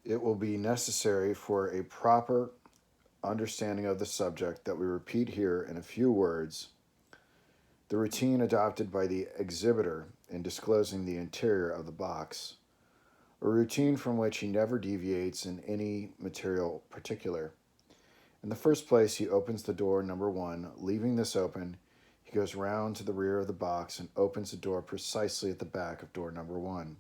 it will be necessary for a proper understanding of the subject that we repeat here in a few words the routine adopted by the exhibitor in disclosing the interior of the box, a routine from which he never deviates in any material particular. In the first place, he opens the door number one. Leaving this open, he goes round to the rear of the box and opens the door precisely at the back of door number one.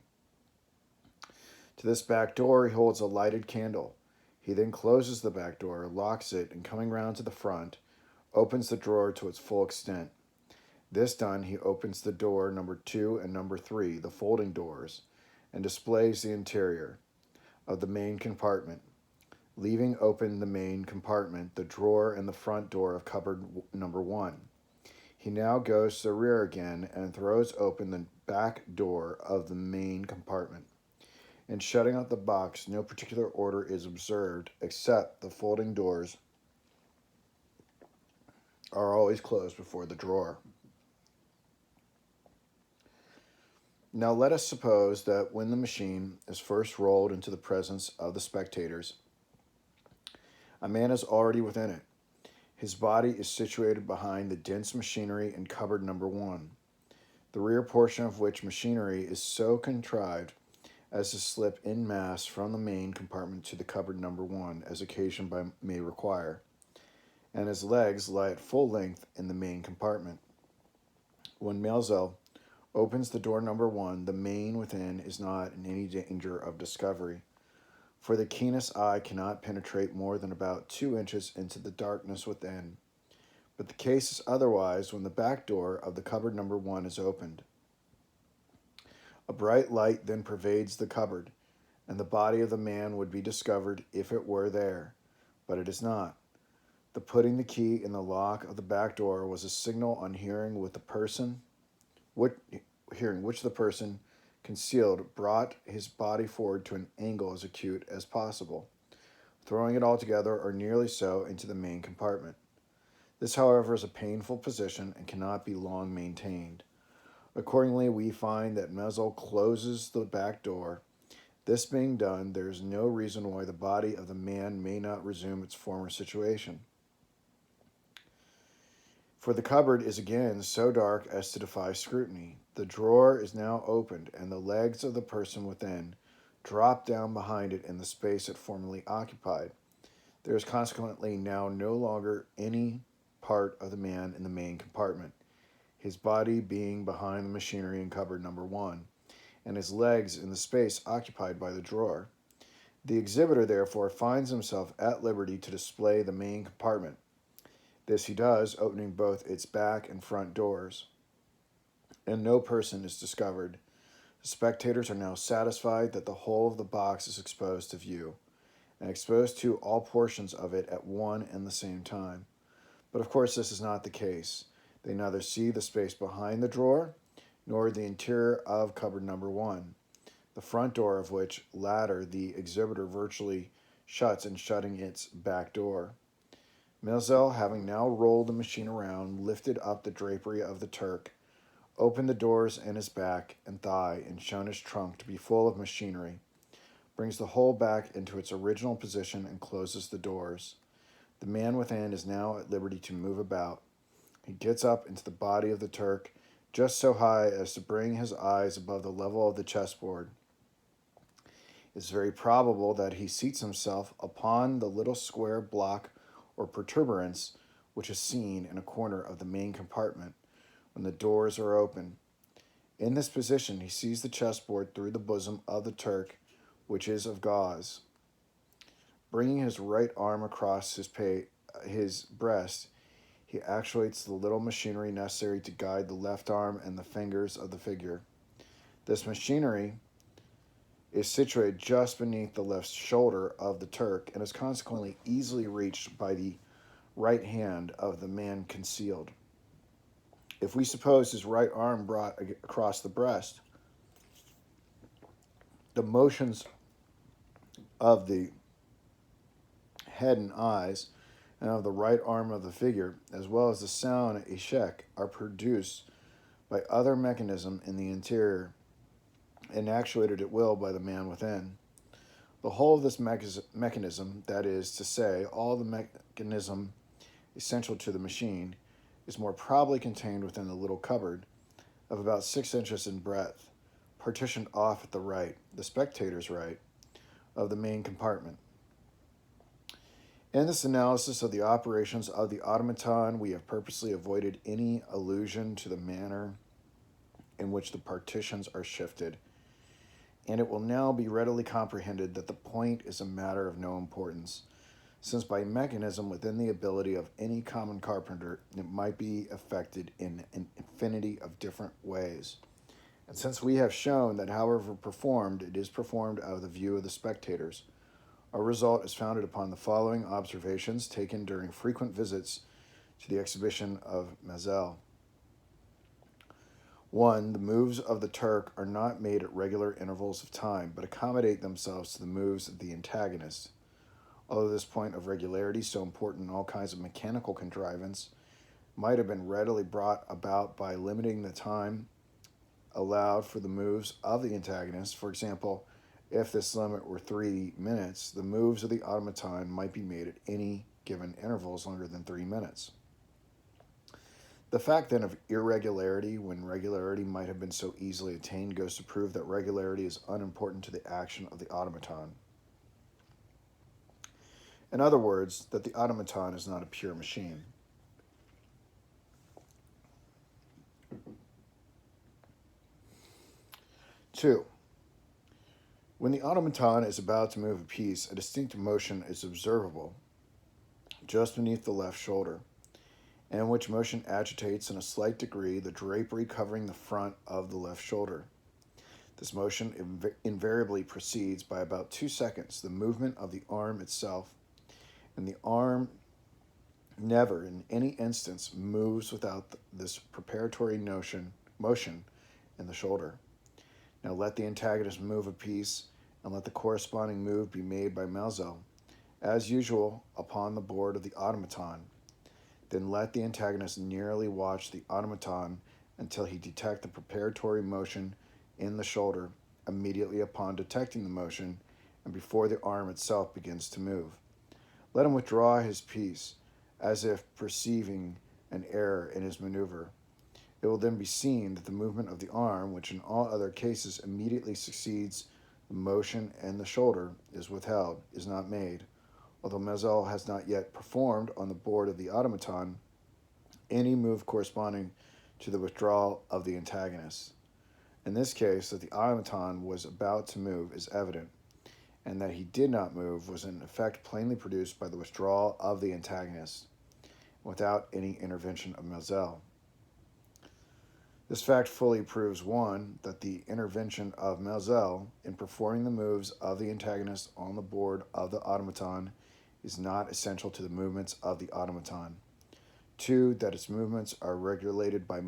To this back door, he holds a lighted candle. He then closes the back door, locks it, and coming round to the front, opens the drawer to its full extent. This done, he opens the door number two and number three, the folding doors, and displays the interior of the main compartment. Leaving open the main compartment, the drawer, and the front door of cupboard number one. He now goes to the rear again and throws open the back door of the main compartment. In shutting out the box, no particular order is observed, except the folding doors are always closed before the drawer. Now let us suppose that when the machine is first rolled into the presence of the spectators, a man is already within it. His body is situated behind the dense machinery in cupboard number one, the rear portion of which machinery is so contrived as to slip in mass from the main compartment to the cupboard number one as occasion may require, and his legs lie at full length in the main compartment. When Maelzel opens the door number one, the main within is not in any danger of discovery, for the keenest eye cannot penetrate more than about 2 inches into the darkness within. But the case is otherwise when the back door of the cupboard number one is opened. A bright light then pervades the cupboard, and the body of the man would be discovered if it were there, but it is not. The putting the key in the lock of the back door was a signal on hearing which the person concealed brought his body forward to an angle as acute as possible, throwing it altogether or nearly so into the main compartment. This, however, is a painful position and cannot be long maintained. Accordingly, we find that Maelzel closes the back door. This being done, there is no reason why the body of the man may not resume its former situation. For the cupboard is again so dark as to defy scrutiny. The drawer is now opened, and the legs of the person within drop down behind it in the space it formerly occupied. There is consequently now no longer any part of the man in the main compartment, his body being behind the machinery in cupboard number one, and his legs in the space occupied by the drawer. The exhibitor, therefore, finds himself at liberty to display the main compartment. This he does, opening both its back and front doors, and no person is discovered. The spectators are now satisfied that the whole of the box is exposed to view, and exposed to all portions of it at one and the same time. But of course this is not the case. They neither see the space behind the drawer, nor the interior of cupboard number one, the front door of which latter the exhibitor virtually shuts in shutting its back door. Maelzel, having now rolled the machine around, lifted up the drapery of the Turk, opened the doors in his back and thigh, and shown his trunk to be full of machinery, brings the whole back into its original position and closes the doors. The man within is now at liberty to move about. He gets up into the body of the Turk, just so high as to bring his eyes above the level of the chessboard. It is very probable that he seats himself upon the little square block or protuberance which is seen in a corner of the main compartment when the doors are open. In this position he sees the chessboard through the bosom of the Turk, which is of gauze. Bringing his right arm across his breast, he actuates the little machinery necessary to guide the left arm and the fingers of the figure. This machinery is situated just beneath the left shoulder of the Turk and is consequently easily reached by the right hand of the man concealed. If we suppose his right arm brought across the breast, the motions of the head and eyes and of the right arm of the figure, as well as the sound échec, are produced by other mechanism in the interior and actuated at will by the man within. The whole of this mechanism, that is to say, all the mechanism essential to the machine, is more probably contained within the little cupboard of about 6 inches in breadth, partitioned off at the right, the spectator's right, of the main compartment. In this analysis of the operations of the automaton, we have purposely avoided any allusion to the manner in which the partitions are shifted, and it will now be readily comprehended that the point is a matter of no importance, since by mechanism within the ability of any common carpenter it might be effected in an infinity of different ways. And since we have shown that however performed, it is performed out of the view of the spectators, our result is founded upon the following observations taken during frequent visits to the exhibition of Maelzel. 1. The moves of the Turk are not made at regular intervals of time, but accommodate themselves to the moves of the antagonist. Although this point of regularity, so important in all kinds of mechanical contrivance, might have been readily brought about by limiting the time allowed for the moves of the antagonist. For example, if this limit were 3 minutes, the moves of the automaton might be made at any given intervals longer than 3 minutes. The fact then of irregularity, when regularity might have been so easily attained, goes to prove that regularity is unimportant to the action of the automaton. In other words, that the automaton is not a pure machine. Two, when the automaton is about to move a piece, a distinct motion is observable just beneath the left shoulder, and which motion agitates in a slight degree the drapery covering the front of the left shoulder. This motion invariably precedes by about 2 seconds the movement of the arm itself, and the arm never in any instance moves without this preparatory motion in the shoulder. Now let the antagonist move a piece, and let the corresponding move be made by Maelzel, as usual, upon the board of the automaton. Then let the antagonist narrowly watch the automaton until he detect the preparatory motion in the shoulder immediately upon detecting the motion and before the arm itself begins to move. Let him withdraw his piece, as if perceiving an error in his maneuver. It will then be seen that the movement of the arm, which in all other cases immediately succeeds the motion in the shoulder, is withheld, is not made, although Maelzel has not yet performed on the board of the automaton any move corresponding to the withdrawal of the antagonist. In this case, that the automaton was about to move is evident, and that he did not move was an effect plainly produced by the withdrawal of the antagonist, without any intervention of Maelzel. This fact fully proves, 1, that the intervention of Maelzel in performing the moves of the antagonist on the board of the automaton is not essential to the movements of the automaton. 2, that its movements are regulated by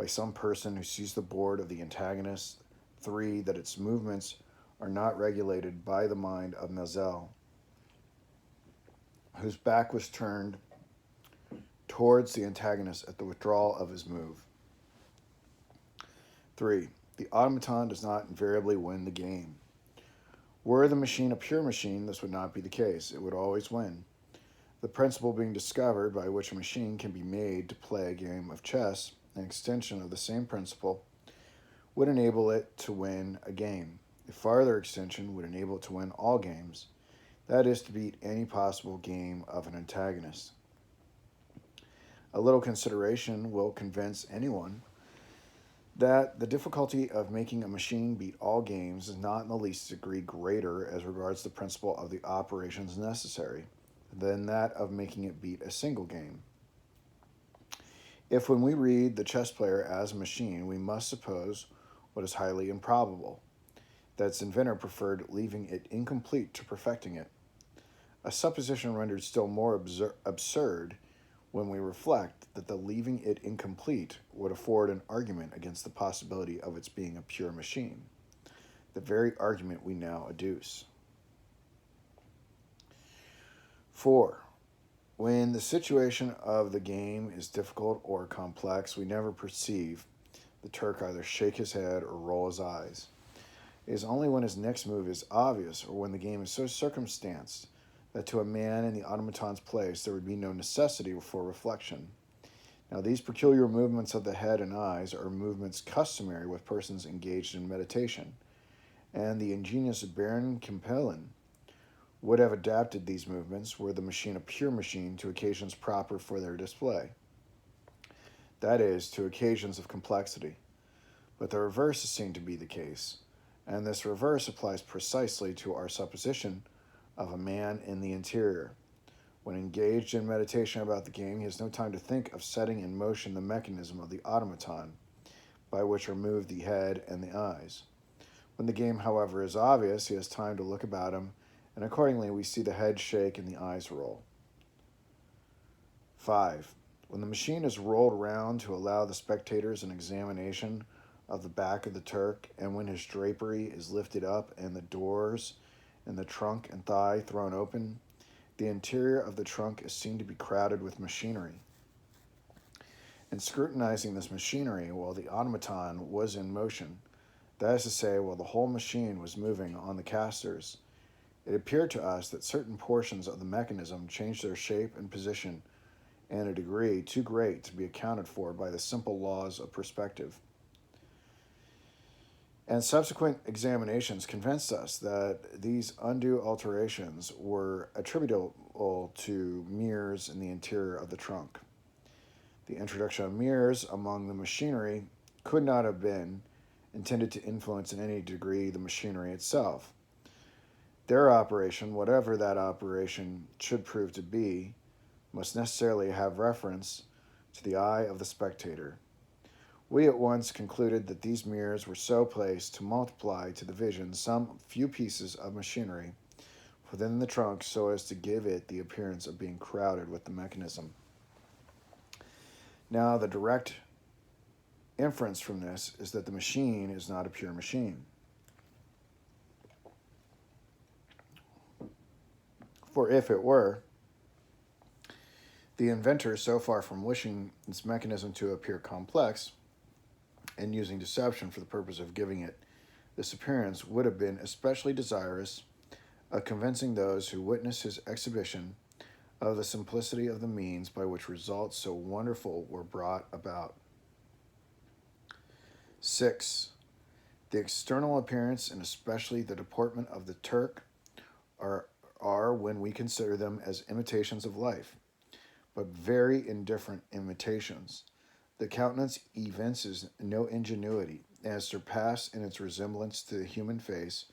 some person who sees the board of the antagonist. 3, that its movements are not regulated by the mind of Maelzel, whose back was turned towards the antagonist at the withdrawal of his move. 3. The automaton does not invariably win the game. Were the machine a pure machine, this would not be the case. It would always win. The principle being discovered by which a machine can be made to play a game of chess, an extension of the same principle, would enable it to win a game. A farther extension would enable it to win all games, that is, to beat any possible game of an antagonist. A little consideration will convince anyone that the difficulty of making a machine beat all games is not in the least degree greater as regards the principle of the operations necessary than that of making it beat a single game. If when we read the chess player as a machine, we must suppose what is highly improbable, that its inventor preferred leaving it incomplete to perfecting it, a supposition rendered still more absurd when we reflect that the leaving it incomplete would afford an argument against the possibility of its being a pure machine, the very argument we now adduce. 4. When the situation of the game is difficult or complex, we never perceive the Turk either shake his head or roll his eyes. It is only when his next move is obvious or when the game is so circumstanced that to a man in the automaton's place there would be no necessity for reflection. Now, these peculiar movements of the head and eyes are movements customary with persons engaged in meditation, and the ingenious Baron Kempelen would have adapted these movements were the machine a pure machine to occasions proper for their display, that is, to occasions of complexity. But the reverse is seen to be the case, and this reverse applies precisely to our supposition of a man in the interior. When engaged in meditation about the game, he has no time to think of setting in motion the mechanism of the automaton, by which are moved the head and the eyes. When the game, however, is obvious, he has time to look about him, and accordingly we see the head shake and the eyes roll. 5. When the machine is rolled around to allow the spectators an examination of the back of the Turk, and when his drapery is lifted up and the doors in the trunk and thigh thrown open, the interior of the trunk is seen to be crowded with machinery. In scrutinizing this machinery while the automaton was in motion, that is to say, while the whole machine was moving on the casters, it appeared to us that certain portions of the mechanism changed their shape and position in a degree too great to be accounted for by the simple laws of perspective. And subsequent examinations convinced us that these undue alterations were attributable to mirrors in the interior of the trunk. The introduction of mirrors among the machinery could not have been intended to influence in any degree the machinery itself. Their operation, whatever that operation should prove to be, must necessarily have reference to the eye of the spectator. We at once concluded that these mirrors were so placed to multiply to the vision some few pieces of machinery within the trunk so as to give it the appearance of being crowded with the mechanism. Now, the direct inference from this is that the machine is not a pure machine. For if it were, the inventor, so far from wishing its mechanism to appear complex and using deception for the purpose of giving it this appearance, would have been especially desirous of convincing those who witnessed his exhibition of the simplicity of the means by which results so wonderful were brought about. 6. The external appearance, and especially the deportment of the Turk, are when we consider them as imitations of life, but very indifferent imitations. The countenance evinces no ingenuity, and is surpassed in its resemblance to the human face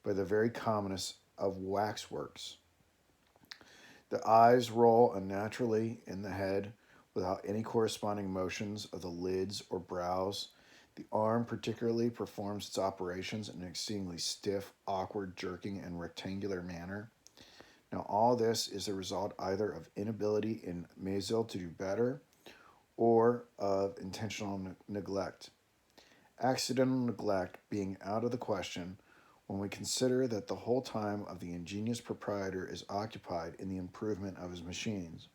by the very commonest of waxworks. The eyes roll unnaturally in the head without any corresponding motions of the lids or brows. The arm particularly performs its operations in an exceedingly stiff, awkward, jerking, and rectangular manner. Now, all this is the result either of inability in Maelzel to do better or of intentional neglect. Accidental neglect being out of the question when we consider that the whole time of the ingenious proprietor is occupied in the improvement of his machines.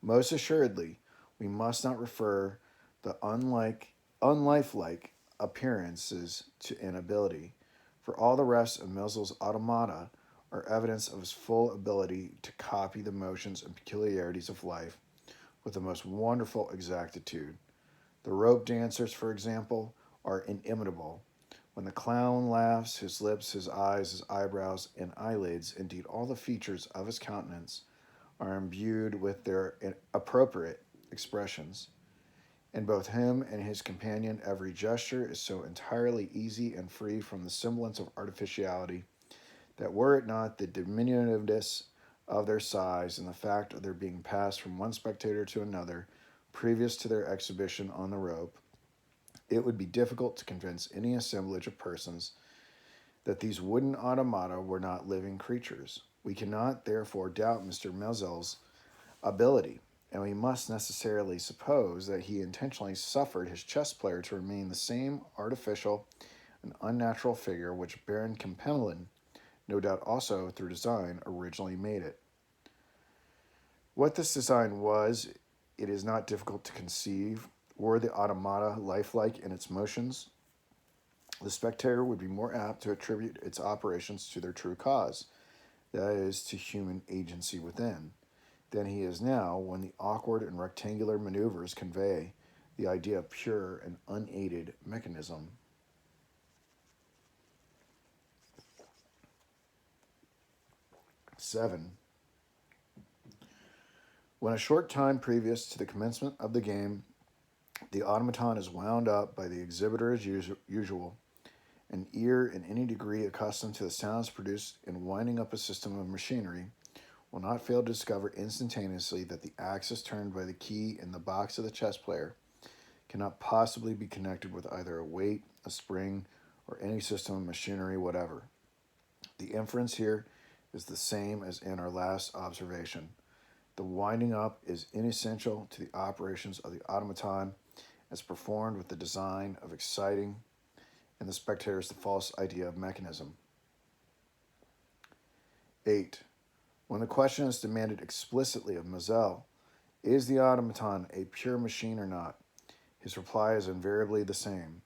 Most assuredly, we must not refer the unlifelike appearances to inability, for all the rest of Maelzel's automata are evidence of his full ability to copy the motions and peculiarities of life with the most wonderful exactitude. The rope dancers, for example, are inimitable. When the clown laughs, his lips, his eyes, his eyebrows, and eyelids, indeed all the features of his countenance, are imbued with their appropriate expressions. In both him and his companion, every gesture is so entirely easy and free from the semblance of artificiality that were it not the diminutiveness of their size and the fact of their being passed from one spectator to another previous to their exhibition on the rope, it would be difficult to convince any assemblage of persons that these wooden automata were not living creatures. We cannot, therefore, doubt Mr. Maelzel's ability, and we must necessarily suppose that he intentionally suffered his chess player to remain the same artificial and unnatural figure which Baron Kempelen, no doubt also through design, originally made it. What this design was, it is not difficult to conceive. Were the automata lifelike in its motions? the spectator would be more apt to attribute its operations to their true cause, that is, to human agency within, than he is now when the awkward and rectangular maneuvers convey the idea of pure and unaided mechanism. 7. When a short time previous to the commencement of the game, the automaton is wound up by the exhibitor as usual, an ear in any degree accustomed to the sounds produced in winding up a system of machinery will not fail to discover instantaneously that the axis turned by the key in the box of the chess player cannot possibly be connected with either a weight, a spring, or any system of machinery whatever. The inference here is the same as in our last observation. The winding up is inessential to the operations of the automaton as performed with the design of exciting in the spectators the false idea of mechanism. 8. When the question is demanded explicitly of Maelzel, is the automaton a pure machine or not? His reply is invariably the same.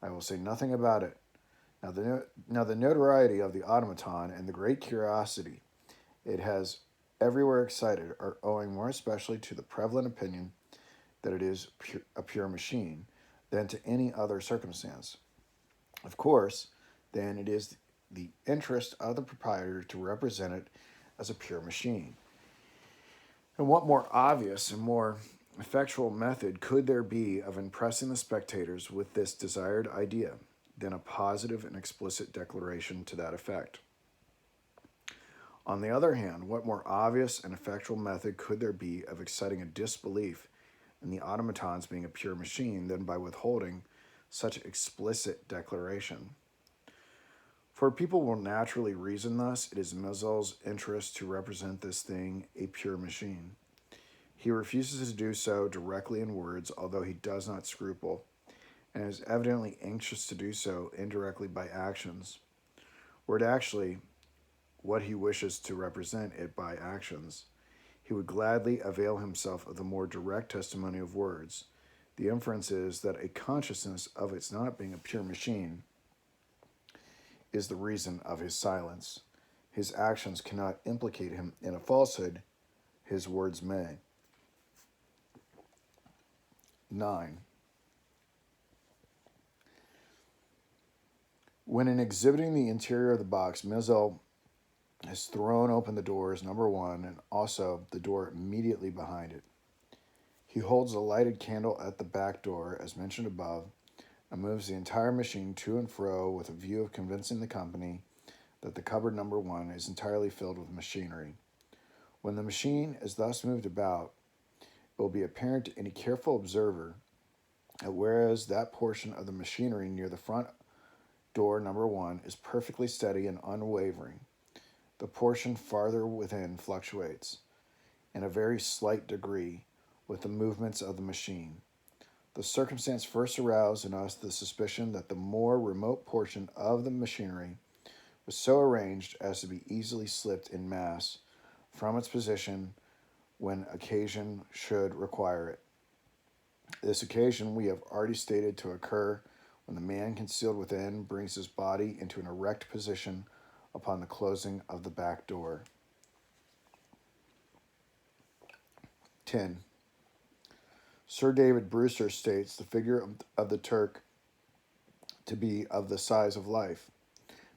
I will say nothing about it. Now the notoriety of the automaton and the great curiosity it has everywhere excited are owing more especially to the prevalent opinion that it is a pure machine than to any other circumstance. Of course, then it is the interest of the proprietor to represent it as a pure machine. And what more obvious and more effectual method could there be of impressing the spectators with this desired idea than a positive and explicit declaration to that effect? On the other hand, what more obvious and effectual method could there be of exciting a disbelief in the automaton's being a pure machine than by withholding such explicit declaration? For people will naturally reason thus, it is Maelzel's interest to represent this thing a pure machine. He refuses to do so directly in words, although he does not scruple, and is evidently anxious to do so indirectly by actions. Were it actually what he wishes to represent it by actions, he would gladly avail himself of the more direct testimony of words. The inference is that a consciousness of its not being a pure machine is the reason of his silence. His actions cannot implicate him in a falsehood, his words may. 9. When in exhibiting the interior of the box, Maelzel has thrown open the doors number 1 and also the door immediately behind it. He holds a lighted candle at the back door, as mentioned above, and moves the entire machine to and fro with a view of convincing the company that the cupboard number 1 is entirely filled with machinery. When the machine is thus moved about, it will be apparent to any careful observer that whereas that portion of the machinery near the front door number 1 is perfectly steady and unwavering, the portion farther within fluctuates, in a very slight degree, with the movements of the machine. The circumstance first aroused in us the suspicion that the more remote portion of the machinery was so arranged as to be easily slipped in mass from its position when occasion should require it. This occasion we have already stated to occur when the man concealed within brings his body into an erect position upon the closing of the back door. 10. Sir David Brewster states the figure of the Turk to be of the size of life,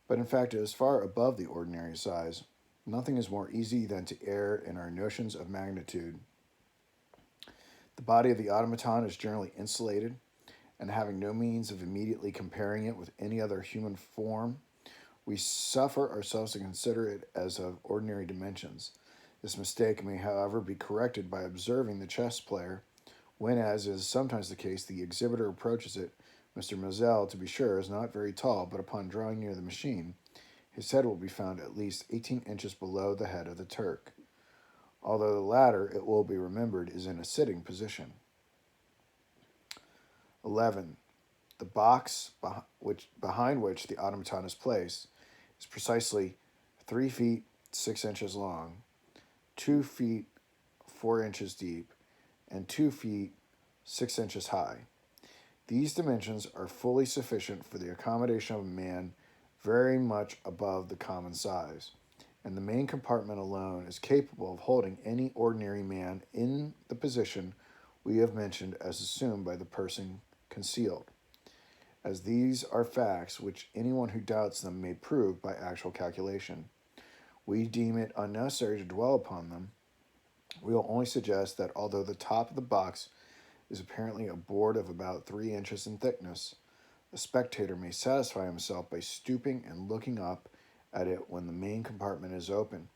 but in fact it is far above the ordinary size. Nothing is more easy than to err in our notions of magnitude. The body of the automaton is generally insulated, and having no means of immediately comparing it with any other human form, we suffer ourselves to consider it as of ordinary dimensions. This mistake may, however, be corrected by observing the chess player when, as is sometimes the case, the exhibitor approaches it. Mr. Maelzel, to be sure, is not very tall, but upon drawing near the machine, his head will be found at least 18 inches below the head of the Turk, although the latter, it will be remembered, is in a sitting position. 11. The box behind which the automaton is placed is precisely 3 feet 6 inches long, 2 feet 4 inches deep, and 2 feet 6 inches high. These dimensions are fully sufficient for the accommodation of a man very much above the common size, and the main compartment alone is capable of holding any ordinary man in the position we have mentioned as assumed by the person concealed, as these are facts which anyone who doubts them may prove by actual calculation. We deem it unnecessary to dwell upon them. We will only suggest that although the top of the box is apparently a board of about 3 inches in thickness, a spectator may satisfy himself by stooping and looking up at it when the main compartment is open,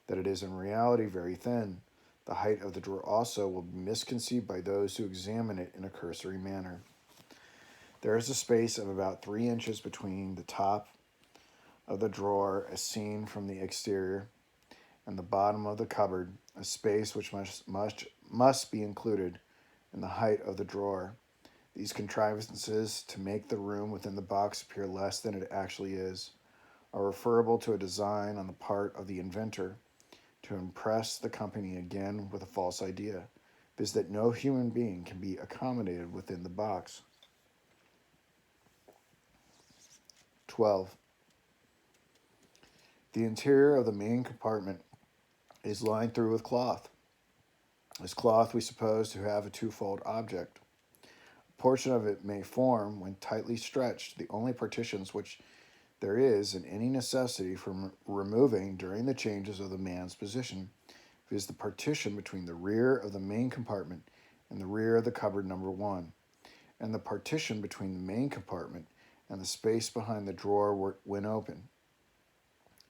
that it is in reality very thin. The height of the drawer also will be misconceived by those who examine it in a cursory manner. There is a space of about 3 inches between the top of the drawer as seen from the exterior and the bottom of the cupboard, a space which must be included in the height of the drawer. These contrivances to make the room within the box appear less than it actually is are referable to a design on the part of the inventor to impress the company again with a false idea, viz. That no human being can be accommodated within the box. 12. The interior of the main compartment is lined through with cloth. This cloth we suppose to have a twofold object. A portion of it may form, when tightly stretched, the only partitions which there is in any necessity for removing during the changes of the man's position, viz. The partition between the rear of the main compartment and the rear of the cupboard number 1, and the partition between the main compartment and the space behind the drawer when open.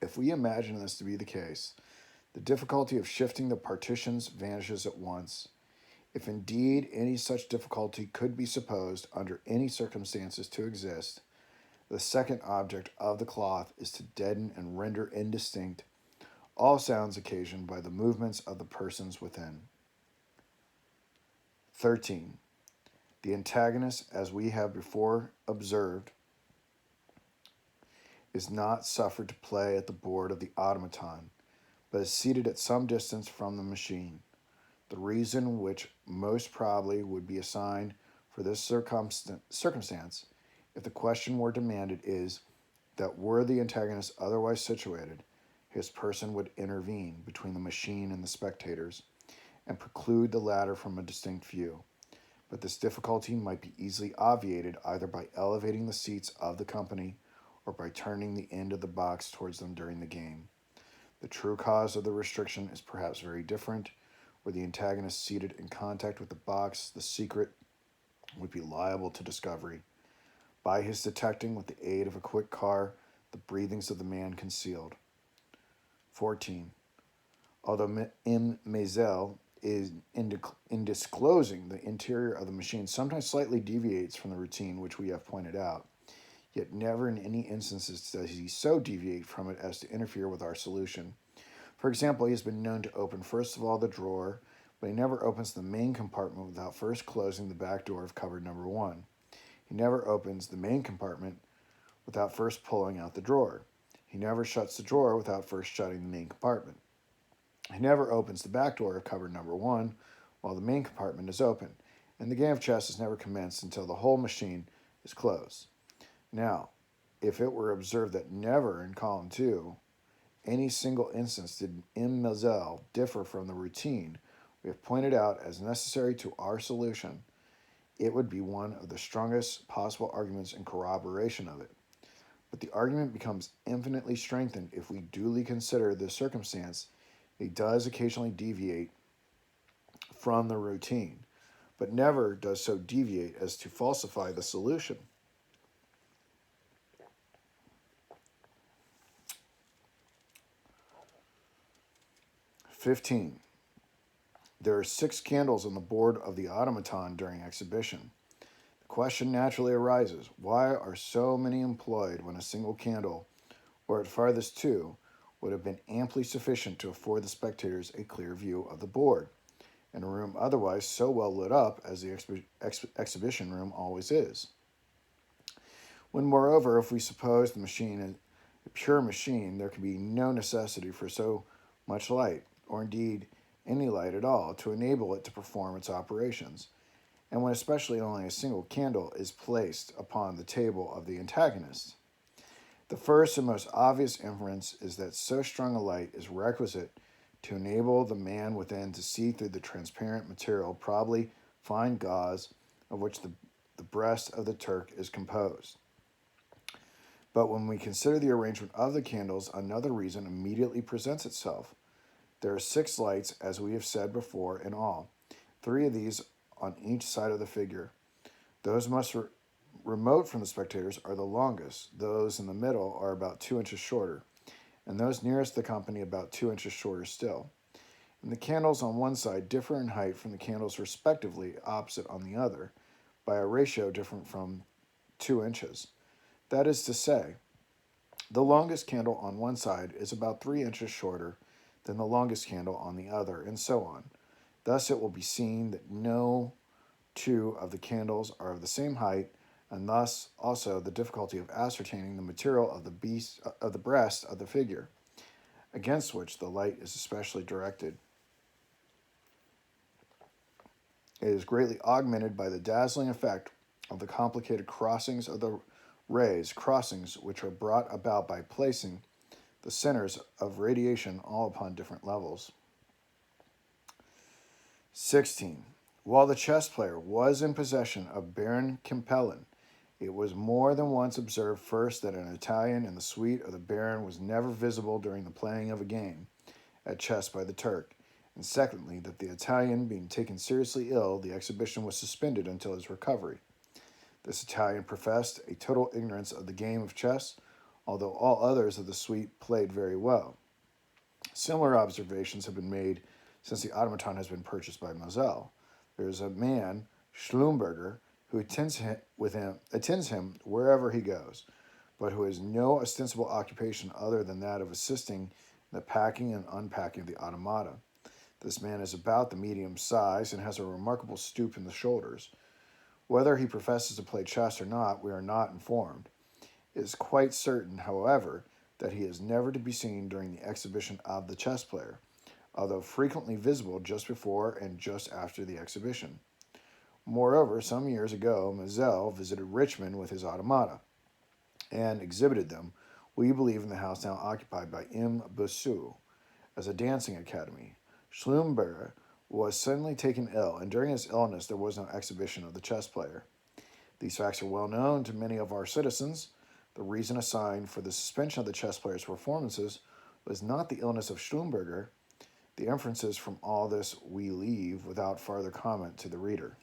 If we imagine this to be the case, the difficulty of shifting the partitions vanishes at once. If indeed any such difficulty could be supposed under any circumstances to exist, the second object of the cloth is to deaden and render indistinct all sounds occasioned by the movements of the persons within. 13. The antagonist, as we have before observed, is not suffered to play at the board of the automaton, but is seated at some distance from the machine. The reason which most probably would be assigned for this circumstance, if the question were demanded, is that were the antagonist otherwise situated, his person would intervene between the machine and the spectators, and preclude the latter from a distinct view. But this difficulty might be easily obviated either by elevating the seats of the company or by turning the end of the box towards them during the game. The true cause of the restriction is perhaps very different. Were the antagonist seated in contact with the box, the secret would be liable to discovery, by his detecting with the aid of a quick car the breathings of the man concealed. 14. Although Maelzel is in disclosing the interior of the machine sometimes slightly deviates from the routine which we have pointed out, yet never in any instances does he so deviate from it as to interfere with our solution. For example, he has been known to open first of all the drawer, but he never opens the main compartment without first closing the back door of cupboard number 1. He never opens the main compartment without first pulling out the drawer. He never shuts the drawer without first shutting the main compartment. He never opens the back door of cupboard number 1 while the main compartment is open, and the game of chess is never commenced until the whole machine is closed. Now, if it were observed that never in column 2 any single instance did Maelzel differ from the routine we have pointed out as necessary to our solution, it would be one of the strongest possible arguments in corroboration of it. But the argument becomes infinitely strengthened if we duly consider the circumstance that he does occasionally deviate from the routine, but never does so deviate as to falsify the solution. 15. There are 6 candles on the board of the automaton during exhibition. The question naturally arises, why are so many employed when a single candle, or at farthest 2, would have been amply sufficient to afford the spectators a clear view of the board, in a room otherwise so well lit up as the exhibition room always is? When, moreover, if we suppose the machine is a pure machine, there can be no necessity for so much light, or indeed any light at all, to enable it to perform its operations, and when especially only a single candle is placed upon the table of the antagonist. The first and most obvious inference is that so strong a light is requisite to enable the man within to see through the transparent material, probably fine gauze, of which the breast of the Turk is composed. But when we consider the arrangement of the candles, another reason immediately presents itself. There are 6 lights, as we have said before, in all. 3 of these on each side of the figure. Those most remote from the spectators are the longest. Those in the middle are about 2 inches shorter, and those nearest the company about 2 inches shorter still. And the candles on one side differ in height from the candles respectively opposite on the other, by a ratio different from 2 inches. That is to say, the longest candle on one side is about 3 inches shorter than the longest candle on the other, and so on. Thus it will be seen that no 2 of the candles are of the same height, and thus also the difficulty of ascertaining the material of the breast of the figure, against which the light is especially directed. It is greatly augmented by the dazzling effect of the complicated crossings of the rays, crossings which are brought about by placing the centers of radiation all upon different levels. 16. While the chess player was in possession of Baron Kempelen, it was more than once observed first that an Italian in the suite of the Baron was never visible during the playing of a game at chess by the Turk, and secondly, that the Italian being taken seriously ill, the exhibition was suspended until his recovery. This Italian professed a total ignorance of the game of chess, although all others of the suite played very well. Similar observations have been made since the Automaton has been purchased by Maelzel. There is a man, Schlumberger, who attends him wherever he goes, but who has no ostensible occupation other than that of assisting in the packing and unpacking of the automata. This man is about the medium size and has a remarkable stoop in the shoulders. Whether he professes to play chess or not, we are not informed. It is quite certain, however, that he is never to be seen during the exhibition of the chess player, although frequently visible just before and just after the exhibition. Moreover, some years ago, Maelzel visited Richmond with his automata, and exhibited them, we believe, in the house now occupied by M. Bossu, as a dancing academy. Schlumberger was suddenly taken ill, and during his illness there was no exhibition of the chess player. These facts are well known to many of our citizens. The reason assigned for the suspension of the chess player's performances was not the illness of Schlumberger. The inferences from all this we leave without farther comment to the reader.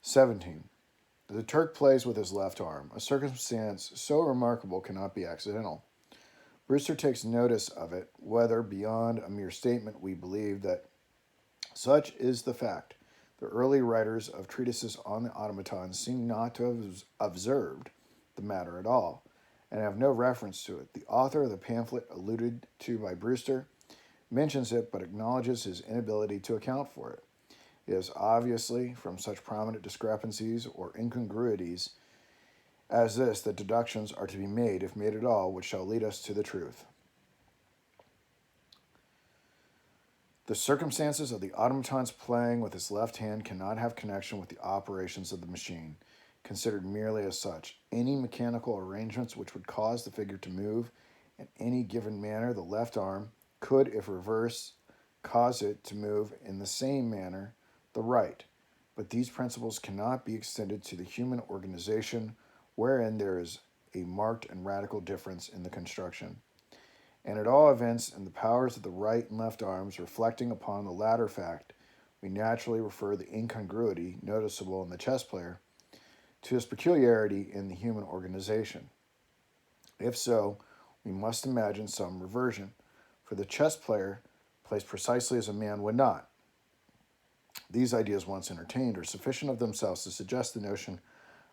17. The Turk plays with his left arm. A circumstance so remarkable cannot be accidental. Brewster takes notice of it, whether beyond a mere statement we believe that such is the fact. The early writers of treatises on the automaton seem not to have observed the matter at all, and have no reference to it. The author of the pamphlet alluded to by Brewster mentions it, but acknowledges his inability to account for it. It is obviously from such prominent discrepancies or incongruities as this that deductions are to be made, if made at all, which shall lead us to the truth. The circumstances of the automaton's playing with his left hand cannot have connection with the operations of the machine, considered merely as such. Any mechanical arrangements which would cause the figure to move in any given manner, the left arm could, if reversed, cause it to move in the same manner, the right. But these principles cannot be extended to the human organization, wherein there is a marked and radical difference in the construction. And at all events, in the powers of the right and left arms, reflecting upon the latter fact, we naturally refer the incongruity noticeable in the chess player to his peculiarity in the human organization. If so, we must imagine some reversion, for the chess player plays precisely as a man would not. These ideas, once entertained, are sufficient of themselves to suggest the notion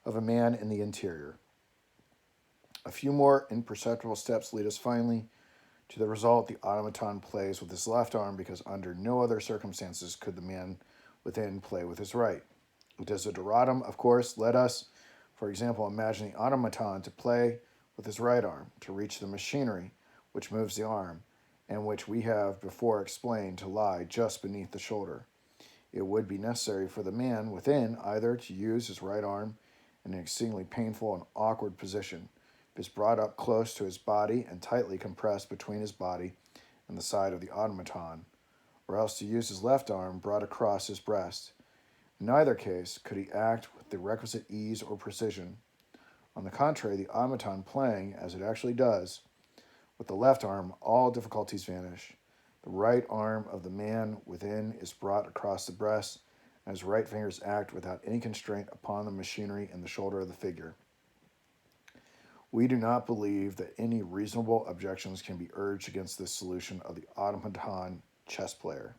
of a man in the interior. A few more imperceptible steps lead us finally to the result: the automaton plays with his left arm because under no other circumstances could the man within play with his right. Desideratum, of course, let us, for example, imagine the automaton to play with his right arm, to reach the machinery which moves the arm, and which we have before explained to lie just beneath the shoulder. It would be necessary for the man within either to use his right arm in an exceedingly painful and awkward position, if it's brought up close to his body and tightly compressed between his body and the side of the automaton, or else to use his left arm brought across his breast. In neither case could he act with the requisite ease or precision. On the contrary, the automaton playing, as it actually does, with the left arm, all difficulties vanish. The right arm of the man within is brought across the breast, and his right fingers act without any constraint upon the machinery in the shoulder of the figure. We do not believe that any reasonable objections can be urged against this solution of the automaton chess player.